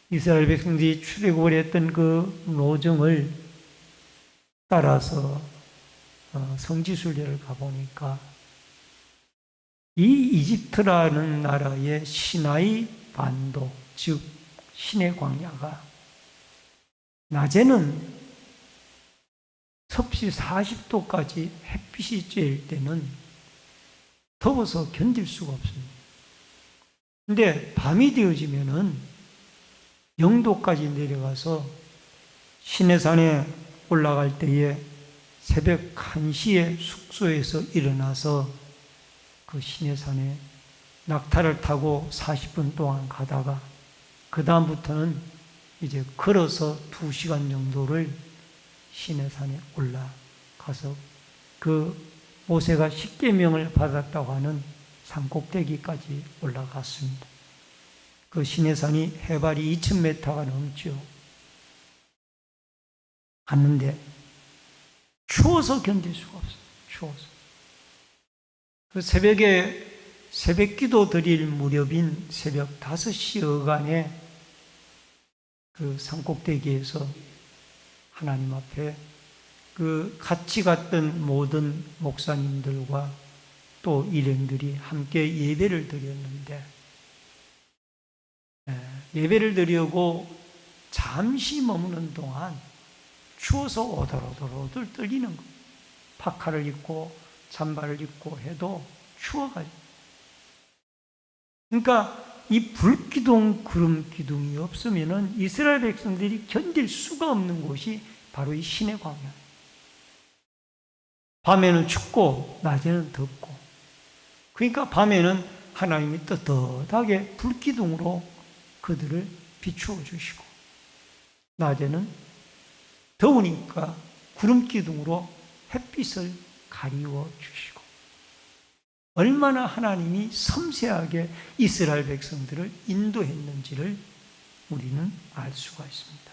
S1: 이스라엘 백성들이 출애굽을 했던 그 노정을 따라서 성지순례를 가보니까 이 이집트라는 나라의 시나이 반도, 즉 신의 광야가 낮에는 섭씨 40도까지 햇빛이 쬐일 때는 더워서 견딜 수가 없습니다. 근데 밤이 되어지면은 0도까지 내려가서 시내산에 올라갈 때에 새벽 1시에 숙소에서 일어나서 그 시내산에 낙타를 타고 40분 동안 가다가 그 다음부터는 이제 걸어서 2시간 정도를 시내산에 올라가서 그 모세가 십계명을 받았다고 하는 산꼭대기까지 올라갔습니다. 그 시내산이 해발이 2000m가 넘죠. 갔는데 추워서 견딜 수가 없어요. 추워서. 그 새벽 기도 드릴 무렵인 새벽 5시 어간에 그 산꼭대기에서 하나님 앞에 그 같이 갔던 모든 목사님들과 또 일행들이 함께 예배를 드렸는데, 예배를 드리고 잠시 머무는 동안 추워서 오돌오돌 떨리는 거예요. 파카를 입고 잠바를 입고 해도 추워가지고. 그러니까 이 불기둥, 구름 기둥이 없으면은 이스라엘 백성들이 견딜 수가 없는 곳이 바로 이 시내 광야. 밤에는 춥고 낮에는 덥고. 그러니까 밤에는 하나님이 떳떳하게 불기둥으로 그들을 비추어 주시고, 낮에는 더우니까 구름 기둥으로 햇빛을 가리워 주시고, 얼마나 하나님이 섬세하게 이스라엘 백성들을 인도했는지를 우리는 알 수가 있습니다.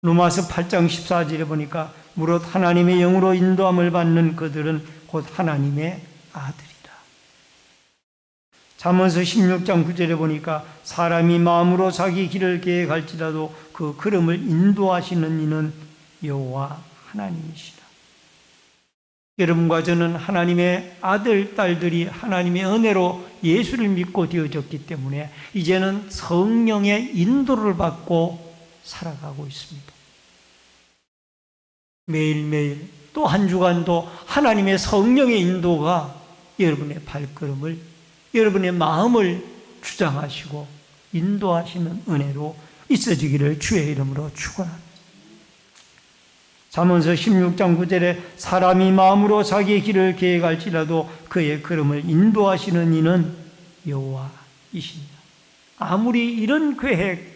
S1: 로마서 8장 14절에 보니까 무릇 하나님의 영으로 인도함을 받는 그들은 곧 하나님의 아들이다. 잠언서 16장 9절에 보니까 사람이 마음으로 자기 길을 계획할지라도 그 걸음을 인도하시는 이는 여호와 하나님이시다. 여러분과 저는 하나님의 아들, 딸들이 하나님의 은혜로 예수를 믿고 되어졌기 때문에 이제는 성령의 인도를 받고 살아가고 있습니다. 매일매일 또 한 주간도 하나님의 성령의 인도가 여러분의 발걸음을, 여러분의 마음을 주장하시고 인도하시는 은혜로 있어지기를 주의 이름으로 축원합니다. 잠언서 16장 9절에 사람이 마음으로 자기의 길을 계획할지라도 그의 걸음을 인도하시는 이는 여호와이십니다. 아무리 이런 계획,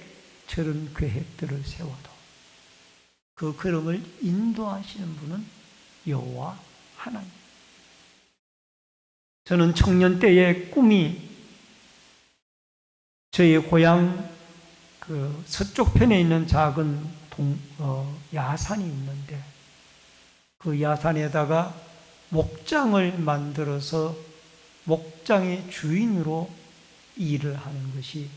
S1: 저런 계획들을 세워도 그 걸음을 인도하시는 분은 여호와 하나님. 저는 청년 때의 꿈이 저희 고향 그 서쪽 편에 있는 작은 야산이 있는데, 그 야산에다가 목장을 만들어서 목장의 주인으로 일을 하는 것이,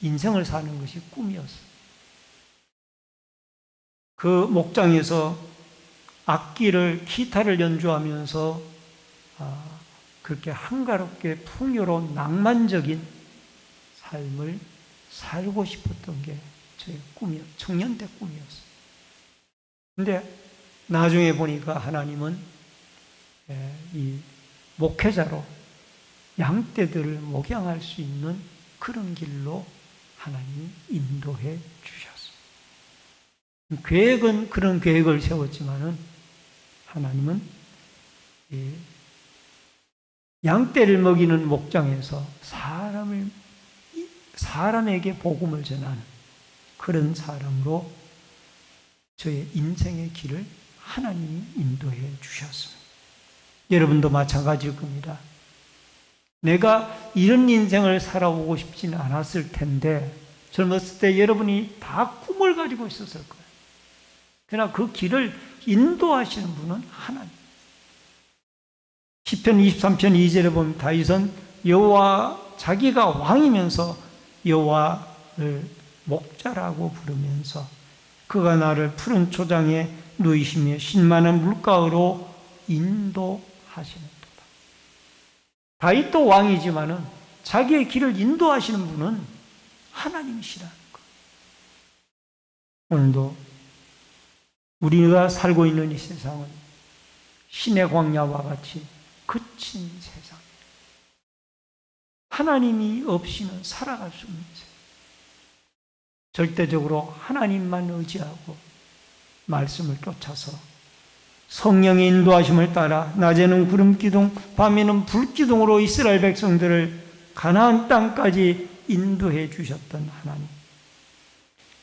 S1: 인생을 사는 것이 꿈이었어요. 그 목장에서 악기를, 기타를 연주하면서 그렇게 한가롭게 풍요로운 낭만적인 삶을 살고 싶었던 게 저의 꿈이었어요. 청년 때 꿈이었어요. 근데 나중에 보니까 하나님은 이 목회자로 양떼들을 목양할 수 있는 그런 길로 하나님이 인도해 주셨어요. 계획은 그런 계획을 세웠지만은 하나님은 양떼를 먹이는 목장에서 사람에게 복음을 전하는 그런 사람으로 저의 인생의 길을 하나님이 인도해 주셨습니다. 여러분도 마찬가지일 겁니다. 내가 이런 인생을 살아오고 싶지는 않았을 텐데, 젊었을 때 여러분이 다 꿈을 가지고 있었을 거예요. 그러나 그 길을 인도하시는 분은 하나님. 시편 23편 2절에 보면 다윗은 여호와, 자기가 왕이면서 여호와를 목자라고 부르면서 그가 나를 푸른 초장에 누이시며 신만한 물가로 인도하시는 도다. 다윗도 왕이지만은 자기의 길을 인도하시는 분은 하나님이시라는 거예요. 오늘도 우리가 살고 있는 이 세상은 신의 광야와 같이 거친 세상이에요. 하나님이 없이는 살아갈 수 없는 세상. 절대적으로 하나님만 의지하고 말씀을 쫓아서 성령의 인도하심을 따라 낮에는 구름 기둥, 밤에는 불 기둥으로 이스라엘 백성들을 가나안 땅까지 인도해 주셨던 하나님.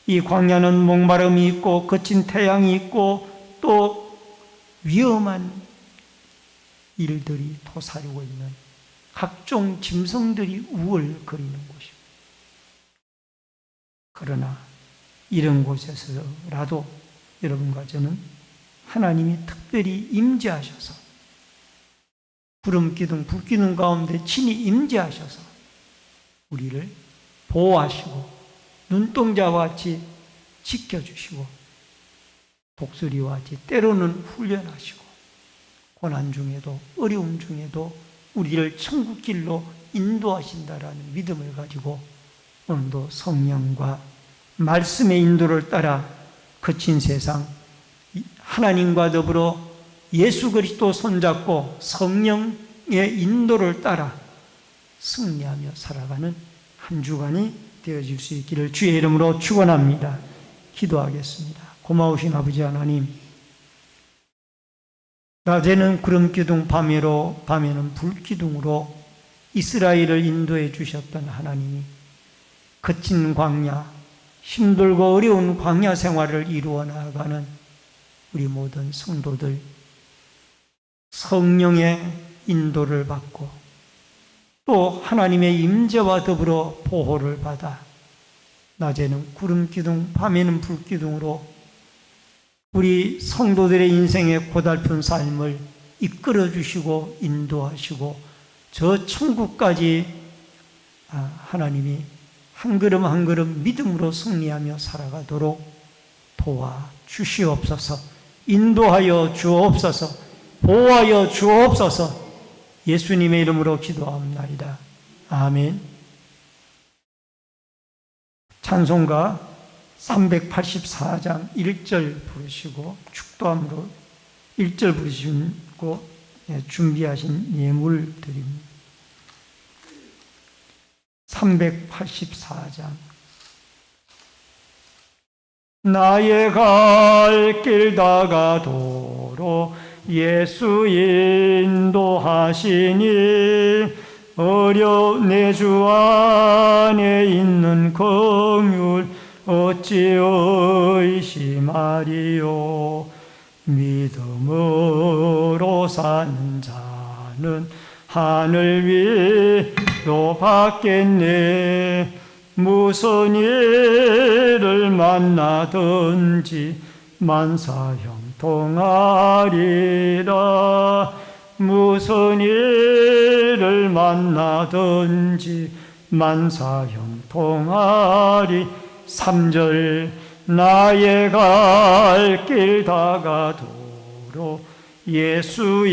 S1: 이 광야는 목마름이 있고 거친 태양이 있고 또 위험한 일들이 도사리고 있는 각종 짐승들이 우월거리는 곳입니다. 그러나 이런 곳에서라도 여러분과 저는 하나님이 특별히 임재하셔서 구름 기둥, 불 기둥 가운데 친히 임재하셔서 우리를 보호하시고 눈동자와 같이 지켜주시고 독수리와 같이 때로는 훈련하시고 고난 중에도 어려움 중에도 우리를 천국길로 인도하신다라는 믿음을 가지고 오늘도 성령과 말씀의 인도를 따라 거친 세상 하나님과 더불어 예수 그리스도 손잡고 성령의 인도를 따라 승리하며 살아가는 한 주간이 되어질 수 있기를 주의 이름으로 축원합니다. 기도하겠습니다. 고마우신 아버지 하나님, 낮에는 구름 기둥, 밤에는 불 기둥으로 이스라엘을 인도해 주셨던 하나님이 거친 광야, 힘들고 어려운 광야 생활을 이루어 나아가는 우리 모든 성도들 성령의 인도를 받고 또 하나님의 임재와 더불어 보호를 받아 낮에는 구름 기둥, 밤에는 불 기둥으로 우리 성도들의 인생의 고달픈 삶을 이끌어 주시고 인도하시고 저 천국까지 하나님이 한 걸음 한 걸음 믿음으로 승리하며 살아가도록 도와주시옵소서. 인도하여 주옵소서. 보호하여 주옵소서. 예수님의 이름으로 기도합니다. 아멘. 찬송가 384장 1절 부르시고 축도함으로 1절 부르시고 준비하신 예물 드립니다. 384장. 나의 갈 길 다가도록 예수 인도하시니 어려운 내 주 안에 있는 긍휼 어찌 의심하리요. 믿음으로 사는 자는 하늘 위로 받겠네. 무슨 일을 만나든지 만사 형통하리라. 무슨 일을 만나든지 만사 형통하리. 3절. 나의 갈 길 다가도록 예수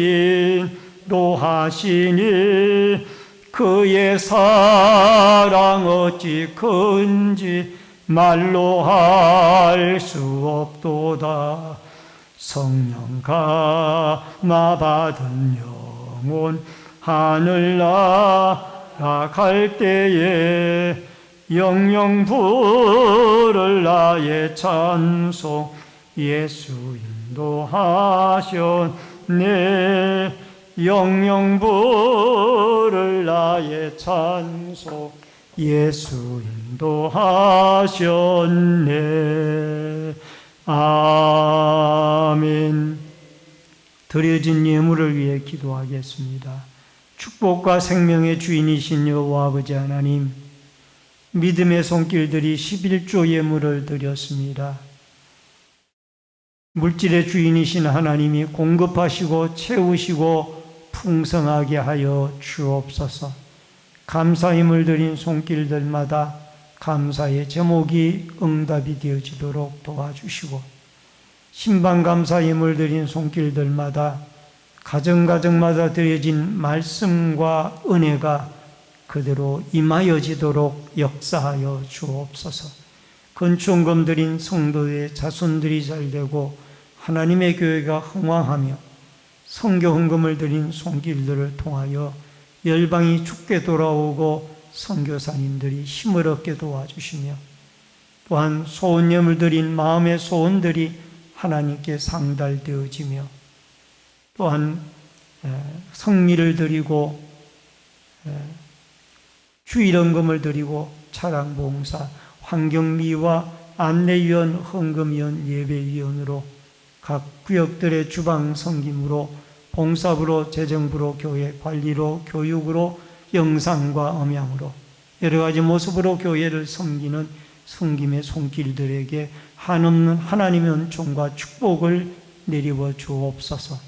S1: 인도하시니 그의 사랑 어찌 큰지 말로 할 수 없도다. 성령 감화 받은 영혼 하늘 날아갈 때에 영영 부를 나의 찬송 예수 인도하셨네. 영영 부를 나의 찬송 예수 인도하셨네. 아멘. 드려진 예물을 위해 기도하겠습니다. 축복과 생명의 주인이신 여호와 아버지 하나님, 믿음의 손길들이 11조 예물을 드렸습니다. 물질의 주인이신 하나님이 공급하시고 채우시고 풍성하게 하여 주옵소서. 감사힘을 드린 손길들마다 감사의 제목이 응답이 되어지도록 도와주시고, 신방 감사힘을 드린 손길들마다 가정가정마다 드려진 말씀과 은혜가 그대로 임하여지도록 역사하여 주옵소서. 건축원금 드린 성도의 자손들이 잘되고 하나님의 교회가 흥왕하며 선교 헌금을 드린 손길들을 통하여 열방이 죽게 돌아오고 선교사님들이 힘을 얻게 도와주시며, 또한 소원예물 드린 마음의 소원들이 하나님께 상달되어지며 또한 성미를 드리고 주일헌금을 드리고 차량봉사, 환경미와 안내위원, 헌금위원, 예배위원으로 각 구역들의 주방 섬김으로, 봉사부로, 재정부로, 교회 관리로, 교육으로, 영상과 음향으로 여러 가지 모습으로 교회를 섬기는 섬김의 손길들에게 한없는 하나님의 은총과 축복을 내리워 주옵소서.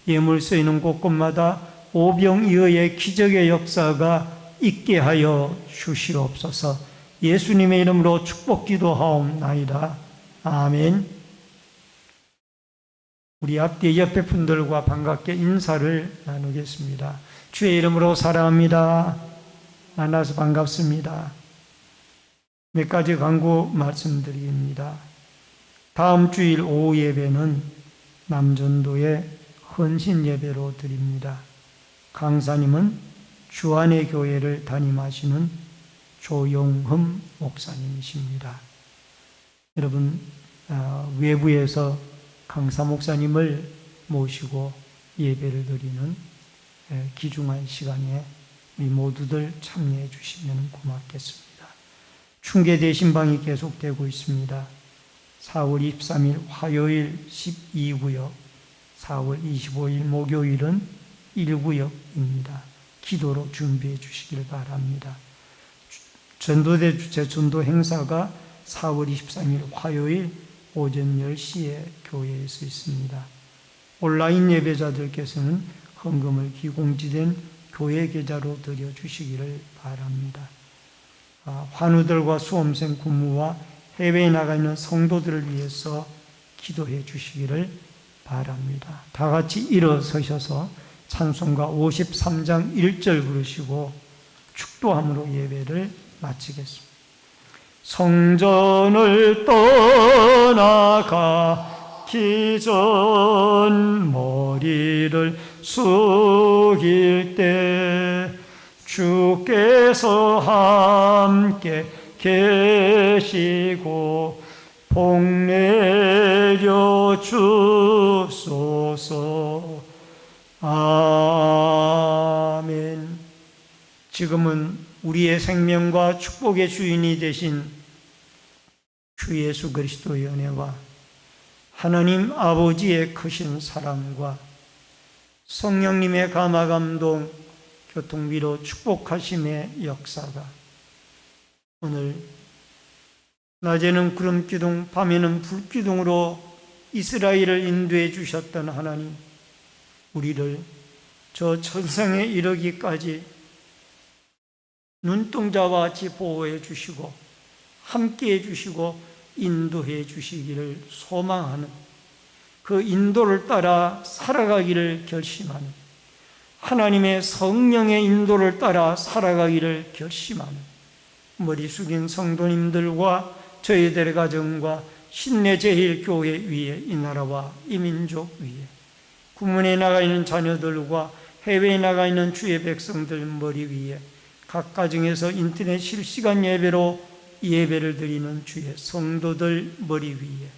S1: 예물 쓰이는 곳곳마다 오병이어의 기적의 역사가 있게 하여 주시옵소서. 예수님의 이름으로 축복 기도하옵나이다. 아멘. 우리 앞뒤 옆에 분들과 반갑게 인사를 나누겠습니다. 주의 이름으로 사랑합니다. 만나서 반갑습니다. 몇 가지 간구 말씀드립니다. 다음 주일 오후 예배는 남전도의 헌신 예배로 드립니다. 강사님은 주안의 교회를 담임하시는 조용흠 목사님이십니다. 여러분, 외부에서 강사 목사님을 모시고 예배를 드리는 귀중한 시간에 우리 모두들 참여해 주시면 고맙겠습니다. 충계 대신방이 계속되고 있습니다. 4월 23일 화요일 12구역, 4월 25일 목요일은 1구역입니다. 기도로 준비해 주시길 바랍니다. 전도대 주최 전도 행사가 4월 23일 화요일 오전 10시에 교회에서 있습니다. 온라인 예배자들께서는 헌금을 기공지된 교회 계좌로 드려주시기를 바랍니다. 환우들과 수험생 군무와 해외에 나가 있는 성도들을 위해서 기도해 주시기를 바랍니다. 다 같이 일어서셔서 찬송가 53장 1절 부르시고 축도함으로 예배를 마치겠습니다. 성전을 떠나가기 전 머리를 숙일 때 주께서 함께 계시고 복 내려 주소서. 아멘. 지금은 우리의 생명과 축복의 주인이 되신 주 예수 그리스도의 은혜와 하나님 아버지의 크신 사랑과 성령님의 감화감동, 교통비로 축복하심의 역사가 오늘 낮에는 구름기둥, 밤에는 불기둥으로 이스라엘을 인도해 주셨던 하나님, 우리를 저 천상에 이르기까지 눈동자와 같이 보호해 주시고 함께해 주시고 인도해 주시기를 소망하는, 그 인도를 따라 살아가기를 결심하는, 하나님의 성령의 인도를 따라 살아가기를 결심하는 머리 숙인 성도님들과 저희들의 가정과 신내제일교회 위에, 이 나라와 이 민족 위에, 구문에 나가 있는 자녀들과 해외에 나가 있는 주의 백성들 머리 위에, 각 가정에서 인터넷 실시간 예배로 예배를 드리는 주의 성도들 머리 위에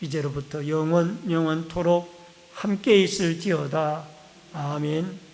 S1: 이제로부터 영원토록 함께 있을지어다. 아멘.